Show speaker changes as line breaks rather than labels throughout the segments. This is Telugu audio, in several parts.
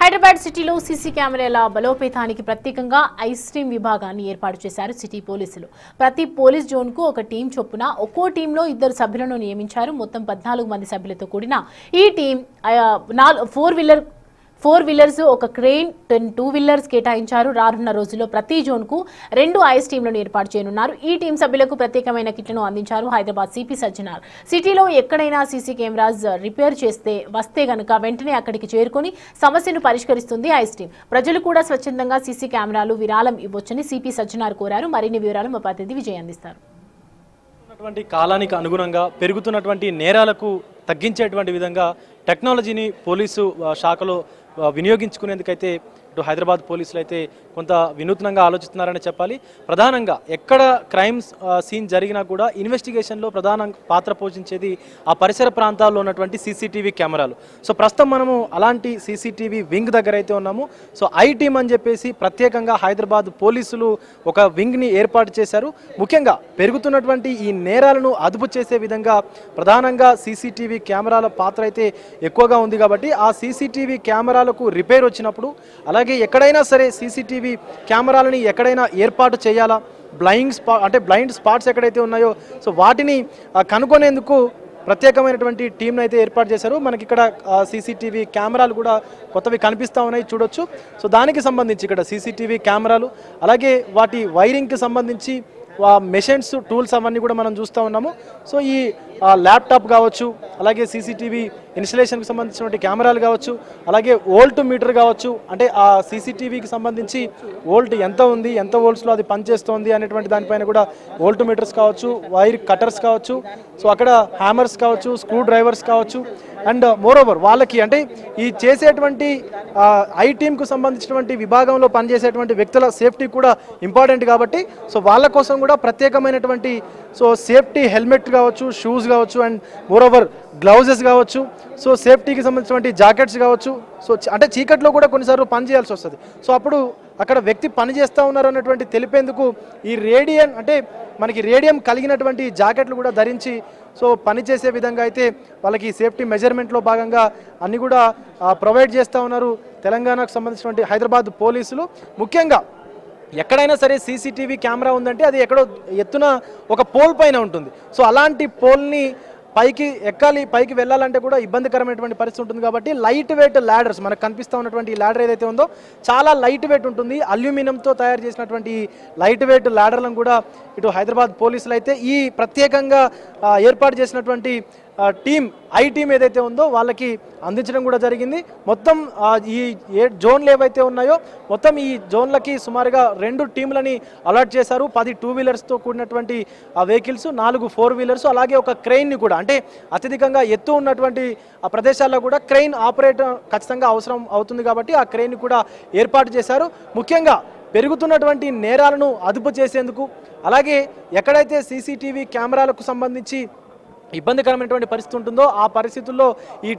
హైదరాబాద్ సిటీలో సీసీ కెమెరాల బలోపేతానికి ప్రత్యేకంగా ఐస్ క్రీమ్ విభాగాన్ని ఏర్పాటు చేశారు సిటీ పోలీసులు. ప్రతి పోలీస్ జోన్కు ఒక టీం చొప్పున ఒక్కో టీంలో 2 సభ్యులను నియమించారు. మొత్తం 14 మంది సభ్యులతో కూడిన ఈ టీం 4 వీలర్స్, ఒక క్రెయిన్, 2 వీలర్స్ కేటాయించారు. రానున్న రోజుల్లో ప్రతి జోన్కు 2 ఐస్ టీంలను ఏర్పాటు చేయనున్నారు. ఈ టీం సభ్యులకు ప్రత్యేకమైన కిట్లను అందించారు హైదరాబాద్ సిపి సజ్జనార్. సిటీలో ఎక్కడైనా సీసీ కెమెరాస్ రిపేర్ వస్తే గనుక వెంటనే అక్కడికి చేరుకొని సమస్యను పరిష్కరిస్తుంది ఐస్ టీం. ప్రజలు కూడా స్వచ్ఛందంగా సీసీ కెమెరాలు విరాళం ఇవ్వొచ్చని సిపి సజ్జనార్ కోరారు. మరిన్ని వివరాలు మా ప్రతినిధి విజయ్ అందిస్తారు.
కాలానికి అనుగుణంగా పెరుగుతున్నటువంటి నేరాలకు తగ్గించేటువంటి విధంగా టెక్నాలజీని పోలీసు శాఖలో వినియోగించుకునేందుకైతే ఇటు హైదరాబాద్ పోలీసులు అయితే కొంత వినూత్నంగా ఆలోచిస్తున్నారని చెప్పాలి. ప్రధానంగా ఎక్కడ క్రైమ్స్ సీన్ జరిగినా కూడా ఇన్వెస్టిగేషన్లో ప్రధాన పాత్ర పోషించేది ఆ పరిసర ప్రాంతాల్లో ఉన్నటువంటి సీసీటీవీ కెమెరాలు. సో ప్రస్తుతం మనము అలాంటి సీసీటీవీ వింగ్ దగ్గర అయితే ఉన్నాము. సో ఐ టీమ్ అని చెప్పేసి ప్రత్యేకంగా హైదరాబాద్ పోలీసులు ఒక వింగ్ని ఏర్పాటు చేశారు. ముఖ్యంగా పెరుగుతున్నటువంటి ఈ నేరాలను అదుపు చేసే విధంగా ప్రధానంగా సీసీటీవీ కెమెరాల పాత్ర అయితే ఎక్కువగా ఉంది. కాబట్టి ఆ సీసీటీవీ కెమెరాలకు రిపేర్ వచ్చినప్పుడు అలాగే ఎక్కడైనా సరే సీసీటీవీ కెమెరాలని ఎక్కడైనా ఏర్పాటు చేయాలా, బ్లైండ్ స్పాట్స్ ఎక్కడైతే ఉన్నాయో సో వాటిని కనుగొనేందుకు ప్రత్యేకమైనటువంటి టీంను అయితే ఏర్పాటు చేశారు. మనకి ఇక్కడ సీసీటీవీ కెమెరాలు కూడా కొత్తవి కనిపిస్తూ ఉన్నాయి, చూడొచ్చు. సో దానికి సంబంధించి ఇక్కడ సీసీటీవీ కెమెరాలు అలాగే వాటి వైరింగ్కి సంబంధించి మెషిన్స్, టూల్స్ అవన్నీ కూడా మనం చూస్తూ ఉన్నాము. సో ఈ ల్యాప్టాప్ కావచ్చు, అలాగే సీసీటీవీ ఇన్స్టలేషన్కి సంబంధించినటువంటి కెమెరాలు కావచ్చు, అలాగే వోల్ట్ మీటర్ కావచ్చు, అంటే ఆ సీసీటీవీకి సంబంధించి వోల్ట్ ఎంత ఉంది, ఎంత వోల్ట్స్లో అది పనిచేస్తోంది అనేటువంటి దానిపైన కూడా వోల్ట్ మీటర్స్ కావచ్చు, వైర్ కటర్స్ కావచ్చు, సో అక్కడ హ్యామర్స్ కావచ్చు, స్క్రూ డ్రైవర్స్ కావచ్చు. అండ్ మోరోవర్ వాళ్ళకి అంటే ఈ చేసేటువంటి ఐ టీమ్కు సంబంధించినటువంటి విభాగంలో పనిచేసేటువంటి వ్యక్తుల సేఫ్టీ కూడా ఇంపార్టెంట్ కాబట్టి సో వాళ్ళ కోసం కూడా ప్రత్యేకమైనటువంటి సో సేఫ్టీ హెల్మెట్ కావచ్చు, షూస్ కావచ్చు, అండ్ మోరోవర్ గ్లౌజెస్ కావచ్చు, సో సేఫ్టీకి సంబంధించినటువంటి జాకెట్స్ కావచ్చు. సో అంటే చీకట్లో కూడా కొన్నిసార్లు పని చేయాల్సి వస్తుంది. సో అప్పుడు అక్కడ వ్యక్తి పని చేస్తూ ఉన్నారు అన్నటువంటి తెలిపేందుకు ఈ మనకి రేడియం కలిగినటువంటి జాకెట్లు కూడా ధరించి సో పనిచేసే విధంగా అయితే వాళ్ళకి సేఫ్టీ మెజర్మెంట్లో భాగంగా అన్ని కూడా ప్రొవైడ్ చేస్తూ ఉన్నారు తెలంగాణకు సంబంధించినటువంటి హైదరాబాద్ పోలీసులు. ముఖ్యంగా ఎక్కడైనా సరే సీసీటీవీ కెమెరా ఉందంటే అది ఎక్కడో ఎత్తున ఒక పోల్ పైన ఉంటుంది. సో అలాంటి పోల్ని పైకి వెళ్ళాలంటే కూడా ఇబ్బందికరమైనటువంటి పరిస్థితి ఉంటుంది. కాబట్టి లైట్ వెయిట్ ల్యాడర్స్ మనకు కనిపిస్తూ ఉన్నటువంటి ఈ ల్యాడర్ ఏదైతే ఉందో చాలా లైట్ వెయిట్ ఉంటుంది. అల్యూమినియంతో తయారు చేసినటువంటి లైట్ వెయిట్ ల్యాడర్లను కూడా ఇటు హైదరాబాద్ పోలీసులు అయితే ఈ ప్రత్యేకంగా ఏర్పాటు చేసినటువంటి ఐ టీమ్ ఏదైతే ఉందో వాళ్ళకి అందించడం కూడా జరిగింది. మొత్తం ఈ జోన్లు ఏవైతే ఉన్నాయో మొత్తం ఈ జోన్లకి సుమారుగా 2 టీంలని అలాట్ చేశారు. 10 2 వీలర్స్తో కూడినటువంటి వెహికల్స్, 4 4 వీలర్స్, అలాగే ఒక క్రెయిన్ని కూడా అంటే అత్యధికంగా ఎత్తు ఉన్నటువంటి ఆ ప్రదేశాల్లో కూడా క్రెయిన్ ఆపరేటర్ ఖచ్చితంగా అవసరం అవుతుంది. కాబట్టి ఆ క్రెయిన్ని కూడా ఏర్పాటు చేశారు. ముఖ్యంగా పెరుగుతున్నటువంటి నేరాలను అదుపు చేసేందుకు అలాగే ఎక్కడైతే సీసీటీవీ కెమెరాలకు సంబంధించి ఇబ్బందికరమైనటువంటి పరిస్థితి ఉంటుందో ఆ పరిస్థితుల్లో ఈ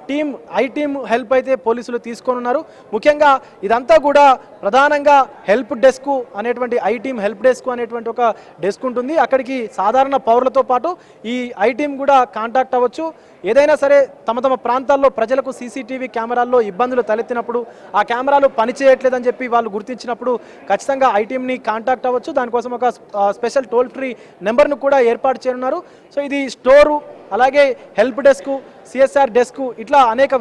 ఐ టీమ్ హెల్ప్ అయితే పోలీసులు తీసుకొనున్నారు. ముఖ్యంగా ఇదంతా కూడా ప్రధానంగా హెల్ప్ డెస్క్ అనేటువంటి ఐ టీమ్ హెల్ప్ డెస్క్ అనేటువంటి ఒక డెస్క్ ఉంటుంది. అక్కడికి సాధారణ పౌరులతో పాటు ఈ ఐ టీమ్ కూడా కాంటాక్ట్ అవ్వచ్చు. ఏదైనా సరే తమ ప్రాంతాల్లో ప్రజలకు సీసీటీవీ కెమెరాల్లో ఇబ్బందులు తలెత్తినప్పుడు ఆ కెమెరాలు పనిచేయట్లేదని చెప్పి వాళ్ళు గుర్తించినప్పుడు ఖచ్చితంగా ఐ టీమ్ని కాంటాక్ట్ అవ్వచ్చు. దానికోసం ఒక స్పెషల్ టోల్ ఫ్రీ నెంబర్ను కూడా ఏర్పాటు చేయనున్నారు. సో ఇది స్టోరు, అలాగే హెల్ప్ డెస్క్, సిఎస్ఆర్ డెస్క్, ఇట్లా అనేక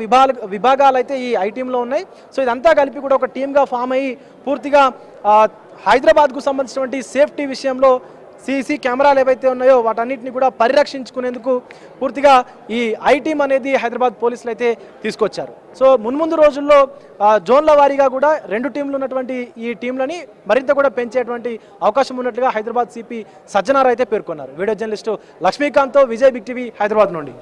విభాగాలు అయితే ఈ ఐ టీంలో ఉన్నాయి. సో ఇదంతా కలిపి కూడా ఒక టీమ్గా ఫామ్ అయ్యి పూర్తిగా హైదరాబాద్కు సంబంధించినటువంటి సేఫ్టీ విషయంలో సీసీ కెమెరాలు ఏవైతే ఉన్నాయో వాటన్నిటిని కూడా పరిరక్షించుకునేందుకు పూర్తిగా ఈ ఐ టీమ్ అనేది హైదరాబాద్ పోలీసులు అయితే తీసుకొచ్చారు. సో మున్ముందు రోజుల్లో జోన్ల వారీగా కూడా 2 టీంలు ఉన్నటువంటి ఈ టీంలని మరింత కూడా పెంచేటువంటి అవకాశం ఉన్నట్లుగా హైదరాబాద్ సిపి సజ్జనార్ అయితే పేర్కొన్నారు. వీడియో జర్నలిస్టు లక్ష్మీకాంత్తో విజయ్, బిగ్ టీవీ, హైదరాబాద్ నుండి.